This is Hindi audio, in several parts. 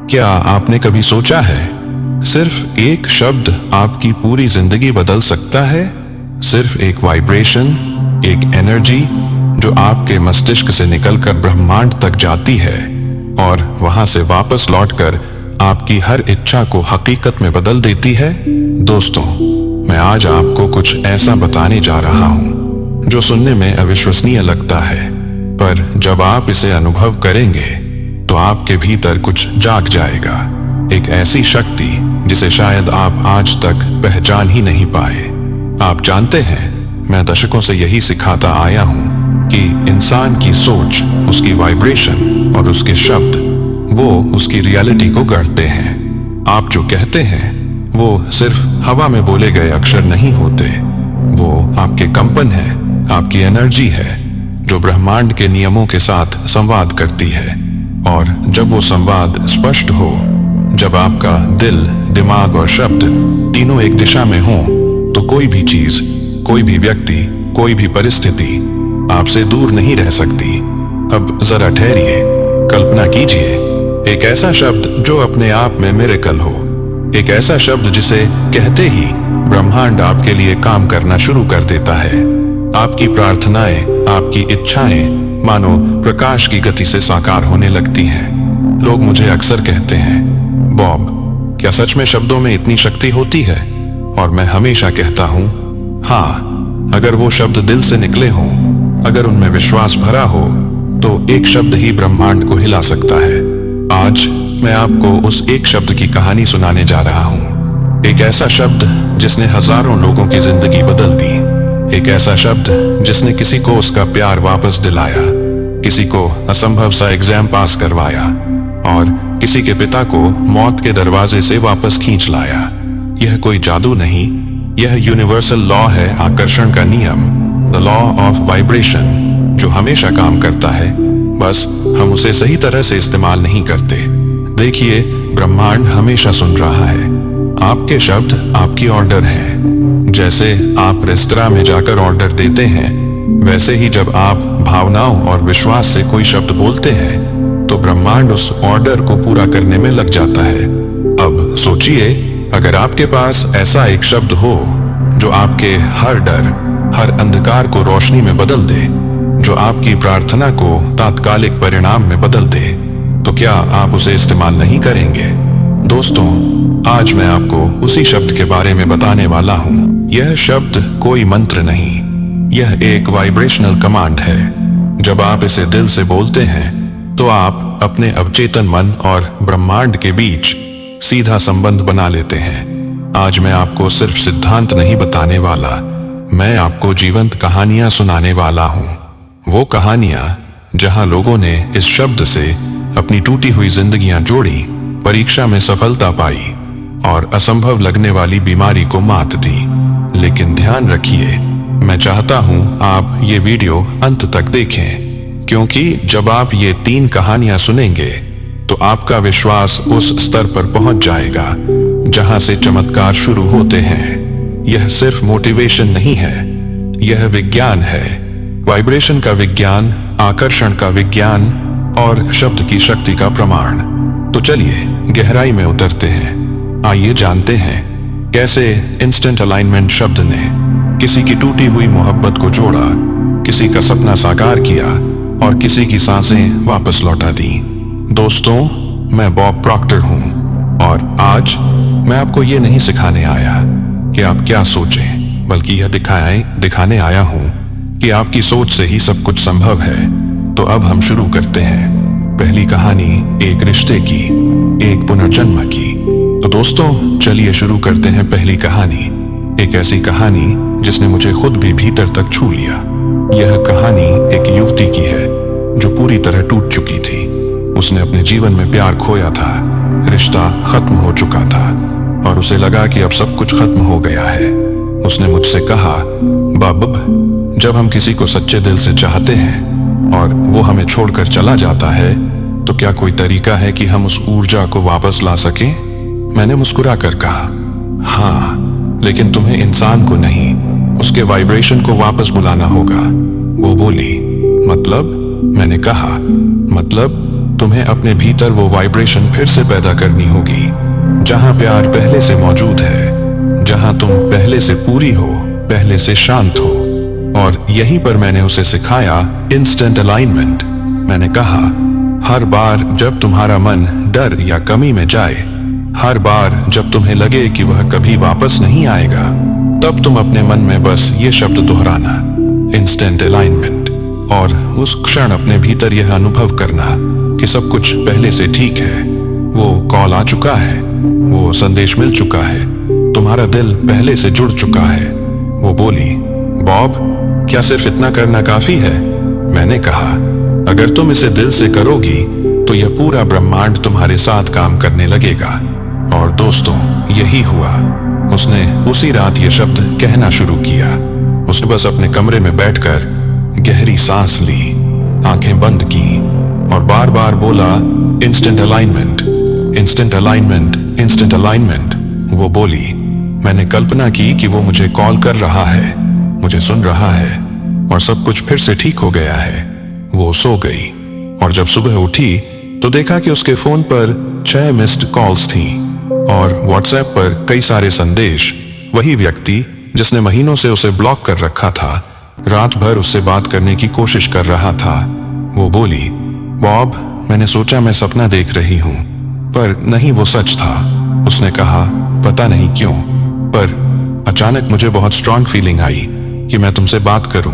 क्या आपने कभी सोचा है सिर्फ एक शब्द आपकी पूरी जिंदगी बदल सकता है? सिर्फ एक वाइब्रेशन, एक एनर्जी जो आपके मस्तिष्क से निकलकर ब्रह्मांड तक जाती है और वहां से वापस लौटकर आपकी हर इच्छा को हकीकत में बदल देती है। दोस्तों, मैं आज आपको कुछ ऐसा बताने जा रहा हूं जो सुनने में अविश्वसनीय लगता है, पर जब आप इसे अनुभव करेंगे तो आपके भीतर कुछ जाग जाएगा। एक ऐसी शक्ति जिसे शायद आप आज तक पहचान ही नहीं पाए। आप जानते हैं, मैं दशकों से यही सिखाता आया हूं कि इंसान की सोच, उसकी वाइब्रेशन और उसके शब्द, वो उसकी रियलिटी को गढ़ते हैं। आप जो कहते हैं वो सिर्फ हवा में बोले गए अक्षर नहीं होते, वो आपके कंपन है, आपकी एनर्जी है जो ब्रह्मांड के नियमों के साथ संवाद करती है। और जब वो संवाद स्पष्ट हो, जब आपका दिल, दिमाग और शब्द तीनों एक दिशा में हो, तो कोई भी चीज, कोई भी व्यक्ति, कोई भी परिस्थिति आपसे दूर नहीं रह सकती। अब जरा ठहरिए, कल्पना कीजिए एक ऐसा शब्द जो अपने आप में मिरेकल हो, एक ऐसा शब्द जिसे कहते ही ब्रह्मांड आपके लिए काम करना शुरू कर देता है। आपकी प्रार्थनाएं, आपकी इच्छाएं मानो प्रकाश की गति से साकार होने लगती हैं। लोग मुझे अक्सर कहते हैं, बॉब, क्या सच में शब्दों में इतनी शक्ति होती है? और मैं हमेशा कहता हूं, हाँ, अगर वो शब्द दिल से निकले हों, अगर उनमें विश्वास भरा हो, तो एक शब्द ही ब्रह्मांड को हिला सकता है। आज मैं आपको उस एक शब्द की कहानी सुनाने जा रहा हूं। एक ऐसा शब्द जिसने हजारों लोगों की जिंदगी बदल दी। एक ऐसा शब्द जिसने किसी को उसका प्यार वापस दिलाया, किसी को असंभव सा एग्जाम पास करवाया और किसी के पिता को मौत के दरवाजे से वापस खींच लाया। यह कोई जादू नहीं, यह यूनिवर्सल लॉ है, आकर्षण का नियम, द लॉ ऑफ वाइब्रेशन, जो हमेशा काम करता है, बस हम उसे सही तरह से इस्तेमाल नहीं करते। देखिए, ब्रह्मांड हमेशा सुन रहा है। आपके शब्द आपकी ऑर्डर है। जैसे आप रेस्तरां में जाकर ऑर्डर देते हैं, वैसे ही जब आप भावनाओं और विश्वास से कोई शब्द बोलते हैं तो ब्रह्मांड उस ऑर्डर को पूरा करने में लग जाता है। अब सोचिए, अगर आपके पास ऐसा एक शब्द हो जो आपके हर डर, हर अंधकार को रोशनी में बदल दे, जो आपकी प्रार्थना को तात्कालिक परिणाम में बदल दे, तो क्या आप उसे इस्तेमाल नहीं करेंगे? दोस्तों, आज मैं आपको उसी शब्द के बारे में बताने वाला हूं। यह शब्द कोई मंत्र नहीं, यह एक वाइब्रेशनल कमांड है। जब आप इसे दिल से बोलते हैं तो आप अपने अवचेतन मन और ब्रह्मांड के बीच सीधा संबंध बना लेते हैं। आज मैं आपको सिर्फ सिद्धांत नहीं बताने वाला, मैं आपको जीवंत कहानियां सुनाने वाला हूं। वो कहानियां जहां लोगों ने इस शब्द से अपनी टूटी हुई जिंदगियां जोड़ी, परीक्षा में सफलता पाई और असंभव लगने वाली बीमारी को मात दी। लेकिन ध्यान रखिए, मैं चाहता हूं आप ये वीडियो अंत तक देखें, क्योंकि जब आप ये 3 कहानियां सुनेंगे तो आपका विश्वास उस स्तर पर पहुंच जाएगा जहां से चमत्कार शुरू होते हैं। यह सिर्फ मोटिवेशन नहीं है, यह विज्ञान है, वाइब्रेशन का विज्ञान, आकर्षण का विज्ञान और शब्द की शक्ति का प्रमाण। तो चलिए गहराई में उतरते हैं। आइए जानते हैं कैसे इंस्टेंट अलाइनमेंट शब्द ने किसी की टूटी हुई मोहब्बत को जोड़ा, किसी का सपना साकार किया और किसी की सांसें वापस लौटा दी। दोस्तों, मैं बॉब प्रॉक्टर हूं और आज मैं आपको ये नहीं सिखाने आया कि आप क्या सोचें, बल्कि यह दिखाने आया हूं कि आपकी सोच से ही सब कुछ संभव है। तो अब हम शुरू करते हैं। पहली कहानी एक रिश्ते की, एक पुनर्जन्म की। तो दोस्तों, चलिए शुरू करते हैं पहली कहानी। एक ऐसी कहानी जिसने मुझे खुद भी भीतर तक छू लिया। यह कहानी एक युवती की है जो पूरी तरह टूट चुकी थी। उसने अपने जीवन में प्यार खोया था, रिश्ता खत्म हो चुका था और उसे लगा कि अब सब कुछ खत्म हो गया है। उसने मुझसे कहा, बाब, जब हम किसी को सच्चे दिल से चाहते हैं और वो हमें छोड़कर चला जाता है, तो क्या कोई तरीका है कि हम उस ऊर्जा को वापस ला सकें? मैंने मुस्कुरा कर कहा, हाँ, लेकिन तुम्हें इंसान को नहीं, उसके वाइब्रेशन को वापस बुलाना होगा। वो बोली, मतलब? मैंने कहा, मतलब तुम्हें अपने भीतर वो वाइब्रेशन फिर से पैदा करनी होगी, जहां प्यार पहले से मौजूद है, जहां तुम पहले से पूरी हो, पहले से शांत हो। और यहीं पर मैंने उसे सिखाया इंस्टेंट अलाइनमेंट। मैंने कहा, हर बार जब तुम्हारा मन डर या कमी में जाए, हर बार जब तुम्हें लगे कि वह कभी वापस नहीं आएगा, तब तुम अपने मन में बस ये शब्द दोहराना, इंस्टेंट अलाइनमेंट, और उस क्षण अपने भीतर यह अनुभव करना कि सब कुछ पहले से ठीक है। वो कॉल आ चुका है, वो संदेश मिल चुका है, तुम्हारा दिल पहले से जुड़ चुका है। वो बोली, बॉब, क्या सिर्फ इतना करना काफी है? मैंने कहा, अगर तुम इसे दिल से करोगी तो यह पूरा ब्रह्मांड तुम्हारे साथ काम करने लगेगा। और दोस्तों, यही हुआ। उसने उसी रात ये शब्द कहना शुरू किया। उसने बस अपने कमरे में बैठकर गहरी सांस ली, आंखें बंद की और बार बार बोला, instant alignment, instant alignment, instant alignment. वो बोली, मैंने कल्पना की कि वो मुझे कॉल कर रहा है, मुझे सुन रहा है और सब कुछ फिर से ठीक हो गया है। वो सो गई और जब सुबह उठी तो देखा कि उसके फोन पर 6 मिस्ड कॉल्स थीं और व्हाट्सएप पर कई सारे संदेश। वही व्यक्ति जिसने महीनों से उसे ब्लॉक कर रखा था, रात भर उससे बात करने की कोशिश कर रहा था। वो बोली, बॉब, मैंने सोचा मैं सपना देख रही हूँ, पर नहीं, वो सच था। उसने कहा, पता नहीं क्यों, पर अचानक मुझे बहुत स्ट्रांग फीलिंग आई कि मैं तुमसे बात करूं।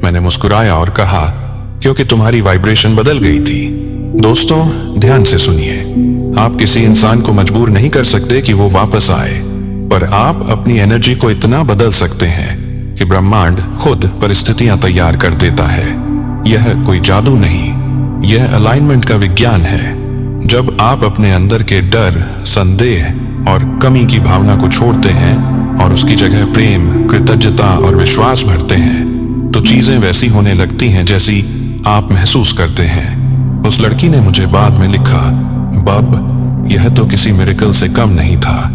मैंने मुस्कुराया और कहा, क्योंकि तुम्हारी वाइब्रेशन बदल गई थी। दोस्तों, ध्यान से सुनिए, आप किसी इंसान को मजबूर नहीं कर सकते कि वो वापस आए, पर आप अपनी एनर्जी को इतना बदल सकते हैं कि ब्रह्मांड खुद परिस्थितियां तैयार कर देता है। यह कोई जादू नहीं, यह अलाइनमेंट का विज्ञान है। जब आप अपने अंदर के डर, संदेह और कमी की भावना को छोड़ते हैं और उसकी जगह प्रेम, कृतज्ञता और विश्वास भरते हैं, तो चीजें वैसी होने लगती हैं जैसी आप महसूस करते हैं। उस लड़की ने मुझे बाद में लिखा, बब, यह तो किसी मिरेकल से कम नहीं था।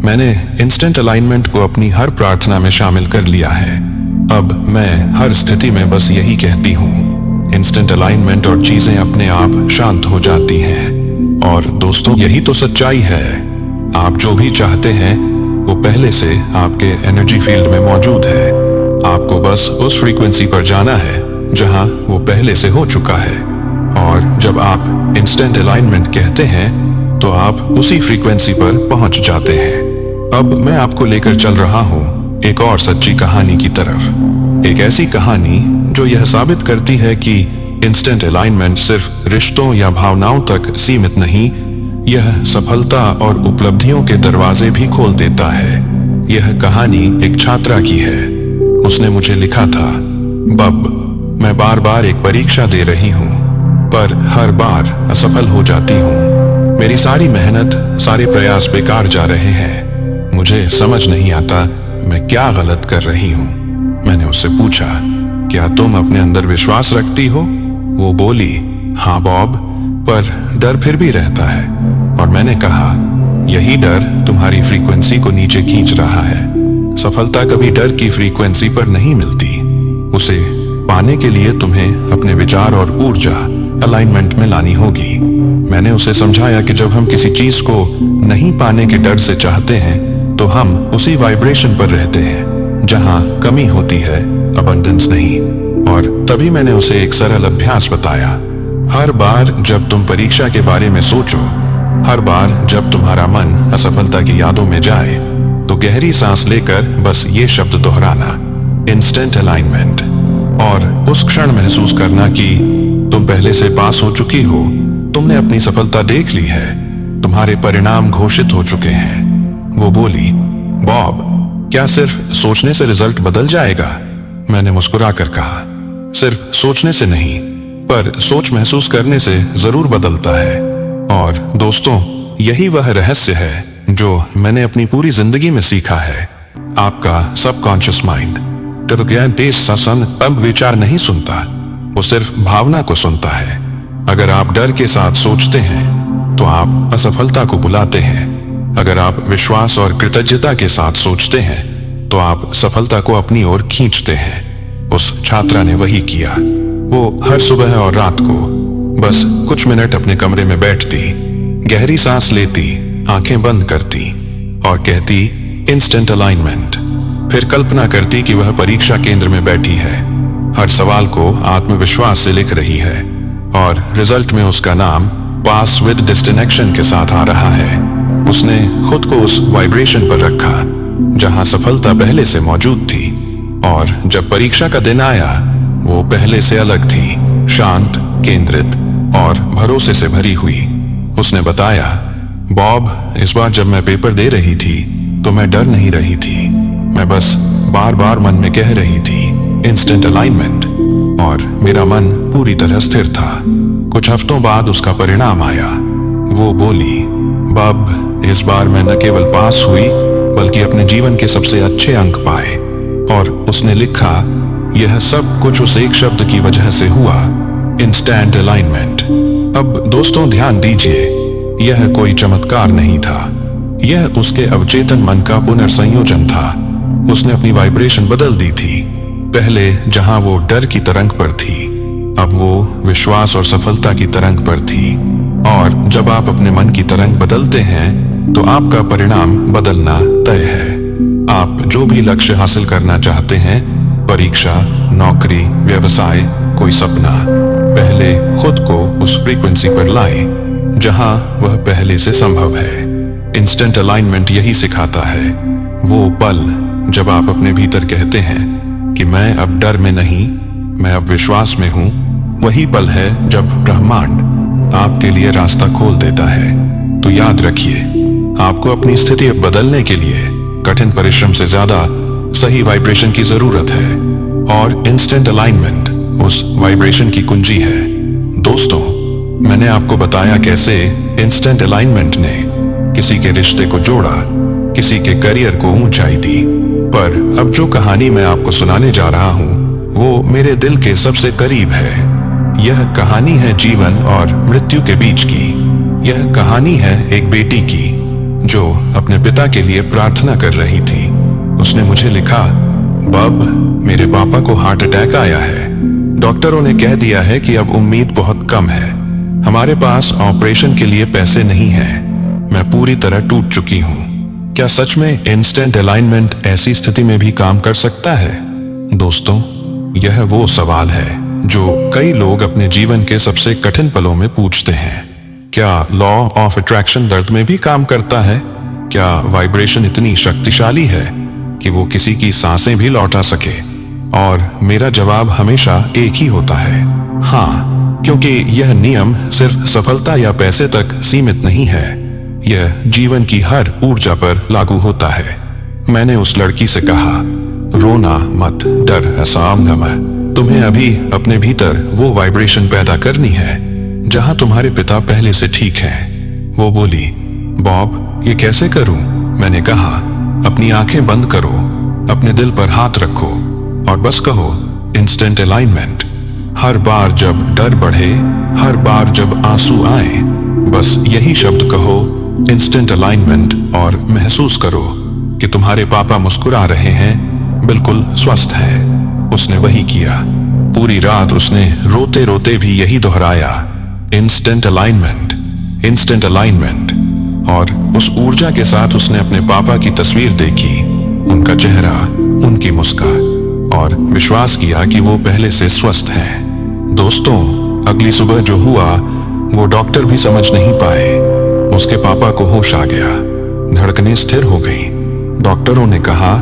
मैंने इंस्टेंट अलाइनमेंट को अपनी हर प्रार्थना में शामिल कर लिया है। अब मैं हर स्थिति में बस यही कहती हूँ, इंस्टेंट अलाइनमेंट, और चीजें अपने आप शांत हो जाती हैं। और दोस्तों, यही तो सच्चाई है। आप जो भी चाहते हैं वो पहले से आपके एनर्जी फील्ड में मौजूद है। आपको बस उस फ्रीक्वेंसी पर जाना है जहां वो पहले से हो चुका है। और जब आप इंस्टेंट अलाइनमेंट कहते हैं तो आप उसी फ्रीक्वेंसी पर पहुंच जाते हैं। अब मैं आपको लेकर चल रहा हूं एक और सच्ची कहानी की तरफ। एक ऐसी कहानी जो यह साबित करती है कि इंस्टेंट अलाइनमेंट सिर्फ रिश्तों या भावनाओं तक सीमित नहीं, यह सफलता और उपलब्धियों के दरवाजे भी खोल देता है। यह कहानी एक छात्रा की है। उसने मुझे लिखा था, बब, मैं बार बार एक परीक्षा दे रही हूँ, पर हर बार असफल हो जाती हूँ। मेरी सारी मेहनत, सारे प्रयास बेकार जा रहे हैं। मुझे समझ नहीं आता मैं क्या गलत कर रही हूँ। मैंने उससे पूछा, क्या तुम अपने अंदर विश्वास रखती हो? वो बोली, हाँ बॉब, पर डर फिर भी रहता है। और मैंने कहा, यही डर तुम्हारी फ्रीक्वेंसी को नीचे खींच रहा है। सफलता कभी डर की फ्रीक्वेंसी पर नहीं मिलती। उसे पाने के लिए तुम्हें अपने विचार और ऊर्जा अलाइनमेंट में लानी होगी। मैंने उसे समझाया कि जब हम किसी चीज को नहीं पाने के डर से चाहते हैं तो हम उसी वाइब्रेशन पर रहते हैं जहां कमी होती है, अबंडेंस नहीं। और तभी मैंने उसे एक सरल अभ्यास बताया। हर बार जब तुम परीक्षा के बारे में सोचो, हर बार जब तुम्हारा मन असफलता की यादों में जाए, तो गहरी सांस लेकर बस ये शब्द दोहराना, इंस्टेंट अलाइनमेंट, और उस क्षण महसूस करना कि तुम पहले से पास हो चुकी हो। तुमने अपनी सफलता देख ली है, तुम्हारे परिणाम घोषित हो चुके हैं। वो बोली, बॉब, क्या सिर्फ सोचने से रिजल्ट बदल जाएगा? मैंने मुस्कुरा कर कहा, सिर्फ सोचने से नहीं, पर सोच महसूस करने से जरूर बदलता है। और दोस्तों, यही वह रहस्य है जो मैंने अपनी पूरी जिंदगी में सीखा है। आपका सबकॉन्शियस माइंड अब विचार नहीं सुनता, वो सिर्फ भावना को सुनता है। अगर आप डर के साथ सोचते हैं तो आप असफलता को बुलाते हैं। अगर आप विश्वास और कृतज्ञता के साथ सोचते हैं तो आप सफलता को अपनी ओर खींचते हैं। उस छात्रा ने वही किया। वो हर सुबह और रात को बस कुछ मिनट अपने कमरे में बैठती, गहरी सांस लेती, आंखें बंद करती और कहती इंस्टेंट अलाइनमेंट। फिर कल्पना करती कि वह परीक्षा केंद्र में बैठी है, हर सवाल को आत्मविश्वास से लिख रही है और रिजल्ट में उसका नाम पास विद डिस्टिंक्शन के साथ आ रहा है। उसने खुद को उस वाइब्रेशन पर रखा जहां सफलता पहले से मौजूद थी, और जब परीक्षा का दिन आया वो पहले से अलग थी, शांत, केंद्रित और भरोसे से भरी हुई। उसने बताया, बॉब, इस बार जब मैं पेपर दे रही थी तो मैं डर नहीं रही थी, मैं बस बार बार मन में कह रही थी इंस्टेंट अलाइनमेंट, और मेरा मन पूरी तरह स्थिर था। कुछ हफ्तों बाद उसका परिणाम आया। वो बोली, बॉब, इस बार मैं न केवल पास हुई बल्कि अपने जीवन के सबसे अच्छे अंक पाए। और उसने लिखा, यह सब कुछ उस एक शब्द की वजह से हुआ, इंस्टेंट अलाइनमेंट। अब दोस्तों ध्यान दीजिए, यह कोई चमत्कार नहीं था, यह उसके अवचेतन मन का पुनर्संयोजन था। उसने अपनी वाइब्रेशन बदल दी थी। पहले जहां वो डर की तरंग पर थी, अब वो विश्वास और सफलता की तरंग पर थी। और जब आप अपने मन की तरंग बदलते हैं तो आपका परिणाम बदलना तय है। आप जो भी लक्ष्य हासिल करना चाहते हैं, परीक्षा, नौकरी, व्यवसाय, कोई सपना, पहले खुद को उस फ्रीक्वेंसी पर लाएं जहां वह पहले से संभव है। इंस्टेंट अलाइनमेंट यही सिखाता है, वो पल जब आप अपने भीतर कहते हैं कि मैं अब डर में नहीं, मैं अब विश्वास में हूं, वही पल है जब ब्रह्मांड आपके लिए रास्ता खोल देता है। तो याद रखिए, आपको अपनी स्थिति बदलने के लिए कठिन परिश्रम से ज्यादा सही वाइब्रेशन की जरूरत है, और इंस्टेंट अलाइनमेंट उस वाइब्रेशन की कुंजी है। दोस्तों, मैंने आपको बताया कैसे इंस्टेंट अलाइनमेंट ने किसी के रिश्ते को जोड़ा, किसी के करियर को ऊंचाई दी, पर अब जो कहानी मैं आपको सुनाने जा रहा हूं वो मेरे दिल के सबसे करीब है। यह कहानी है जीवन और मृत्यु के बीच की। यह कहानी है एक बेटी की जो अपने पिता के लिए प्रार्थना कर रही थी। उसने मुझे लिखा, बब, मेरे पापा को हार्ट अटैक आया है। डॉक्टरों ने कह दिया है कि अब उम्मीद बहुत कम है। हमारे पास ऑपरेशन के लिए पैसे नहीं हैं। मैं पूरी तरह टूट चुकी हूँ। क्या सच में इंस्टेंट अलाइनमेंट ऐसी स्थिति में भी काम कर सकता है? दोस्तों, यह वो सवाल है जो कई लोग अपने जीवन के सबसे कठिन पलों में पूछते हैं। क्या लॉ ऑफ अट्रैक्शन दर्द में भी काम करता है? क्या वाइब्रेशन इतनी शक्तिशाली है कि वो किसी की सांसें भी लौटा सके? और मेरा जवाब हमेशा एक ही होता है, हाँ, क्योंकि यह नियम सिर्फ सफलता या पैसे तक सीमित नहीं है, यह जीवन की हर ऊर्जा पर लागू होता है। मैंने उस लड़की से कहा, रोना मत, डर हसाम नमः। तुम्हें अभी अपने भीतर वो वाइब्रेशन पैदा करनी है जहां तुम्हारे पिता पहले से ठीक हैं। वो बोली, बॉब, ये कैसे करूं? मैंने कहा, अपनी आंखें बंद करो, अपने दिल पर हाथ रखो और बस कहो इंस्टेंट अलाइनमेंट। हर बार जब डर बढ़े, हर बार जब आंसू आए, बस यही शब्द कहो इंस्टेंट अलाइनमेंट और महसूस करो कि तुम्हारे पापा मुस्कुरा रहे हैं, बिल्कुल स्वस्थ है। उसने वही किया। पूरी रात उसने रोते रोते भी यही दोहराया, इंस्टेंट अलाइनमेंट, इंस्टेंट अलाइनमेंट। और उस ऊर्जा के साथ उसने अपने पापा की तस्वीर देखी, उनका चेहरा, उनकी मुस्कान, और विश्वास किया कि वो पहले से स्वस्थ हैं। दोस्तों, अगली सुबह जो हुआ वो डॉक्टर भी समझ नहीं पाए। उसके पापा को होश आ गया, धड़कनें स्थिर हो गईं। डॉक्टरों ने कहा,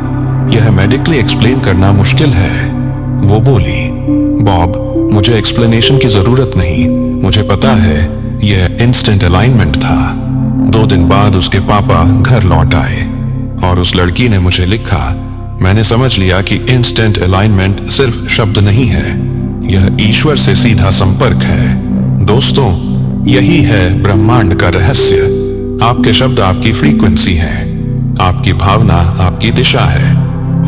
यह मेडिकली एक्सप्लेन करना मुश्किल है। वो बोली, बॉब, मुझे एक्सप्लेनेशन की जरूरत नहीं, मुझे पता है यह इंस्टेंट अलाइनमेंट था। 2 दिन बाद उसके पापा घर लौट आए और उस लड़की ने मुझे लिखा, मैंने समझ लिया कि इंस्टेंट अलाइनमेंट सिर्फ शब्द नहीं है, यह ईश्वर से सीधा संपर्क है। दोस्तों, यही है ब्रह्मांड का रहस्य। आपके शब्द आपकी फ्रीक्वेंसी है, आपकी भावना आपकी दिशा है,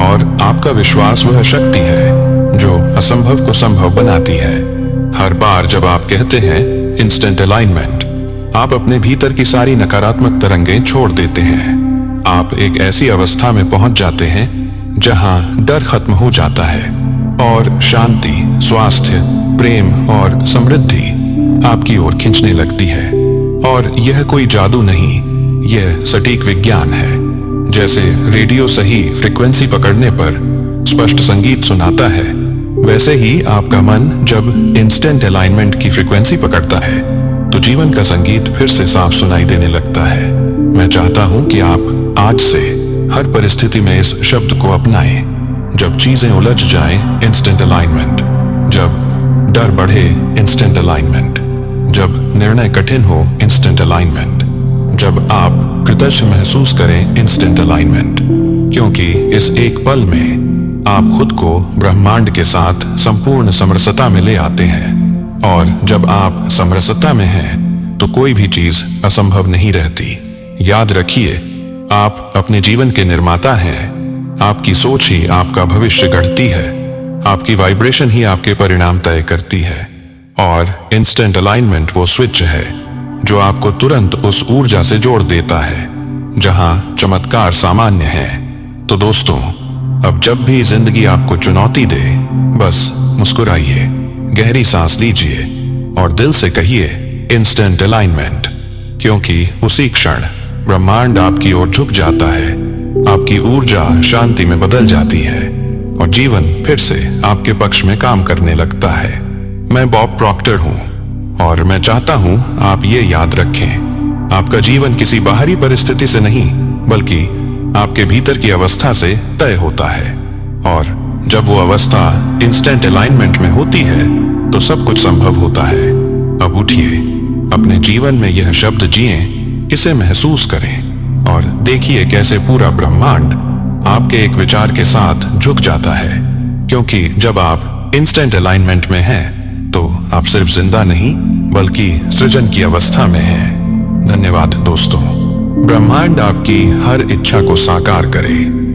और आपका विश्वास वह शक्ति है जो असंभव को संभव बनाती है। हर बार जब आप कहते हैं इंस्टेंट अलाइनमेंट, आप अपने भीतर की सारी नकारात्मक तरंगें छोड़ देते हैं। आप एक ऐसी अवस्था में पहुंच जाते हैं जहां डर खत्म हो जाता है और शांति, स्वास्थ्य, प्रेम और समृद्धि आपकी ओर खींचने लगती है। और यह कोई जादू नहीं, यह सटीक विज्ञान है। जैसे रेडियो सही फ्रीक्वेंसी पकड़ने पर स्पष्ट संगीत सुनाता है, वैसे ही आपका मन जब इंस्टेंट अलाइनमेंट की फ्रीक्वेंसी पकड़ता है तो जीवन का संगीत फिर से साफ सुनाई देने लगता है। मैं चाहता हूं कि आप आज से हर परिस्थिति में इस शब्द को अपनाएं। जब चीजें उलझ जाएं, इंस्टेंट अलाइनमेंट। जब डर बढ़े, इंस्टेंट अलाइनमेंट। जब निर्णय कठिन हो, इंस्टेंट अलाइनमेंट। जब आप कृतज्ञ महसूस करें, इंस्टेंट अलाइनमेंट। क्योंकि इस एक पल में आप खुद को ब्रह्मांड के साथ संपूर्ण समरसता में ले आते हैं। और जब आप समरसता में हैं तो कोई भी चीज असंभव नहीं रहती। याद रखिए, आप अपने जीवन के निर्माता हैं। आपकी सोच ही आपका भविष्य गढ़ती है। आपकी वाइब्रेशन ही आपके परिणाम तय करती है। और इंस्टेंट अलाइनमेंट वो स्विच है जो आपको तुरंत उस ऊर्जा से जोड़ देता है जहां चमत्कार सामान्य है। तो दोस्तों, अब जब भी जिंदगी आपको चुनौती दे, बस मुस्कुराइए, गहरी सांस लीजिए और दिल से कहिए इंस्टेंट अलाइनमेंट। क्योंकि उसी क्षण ब्रह्मांड आपकी ओर झुक जाता है, आपकी ऊर्जा शांति में बदल जाती है और जीवन फिर से आपके पक्ष में काम करने लगता है। मैं बॉब प्रॉक्टर हूं और मैं चाहता हूं आप ये याद रखें, आपका जीवन किसी बाहरी परिस्थिति से नहीं बल्कि आपके भीतर की अवस्था से तय होता है। और जब वो अवस्था इंस्टेंट अलाइनमेंट में होती है तो सब कुछ संभव होता है। अब उठिए, अपने जीवन में यह शब्द जिएं, इसे महसूस करें और देखिए कैसे पूरा ब्रह्मांड आपके एक विचार के साथ झुक जाता है। क्योंकि जब आप इंस्टेंट अलाइनमेंट में हैं तो आप सिर्फ जिंदा नहीं बल्कि सृजन की अवस्था में हैं। धन्यवाद दोस्तों। ब्रह्मांड आपकी हर इच्छा को साकार करे।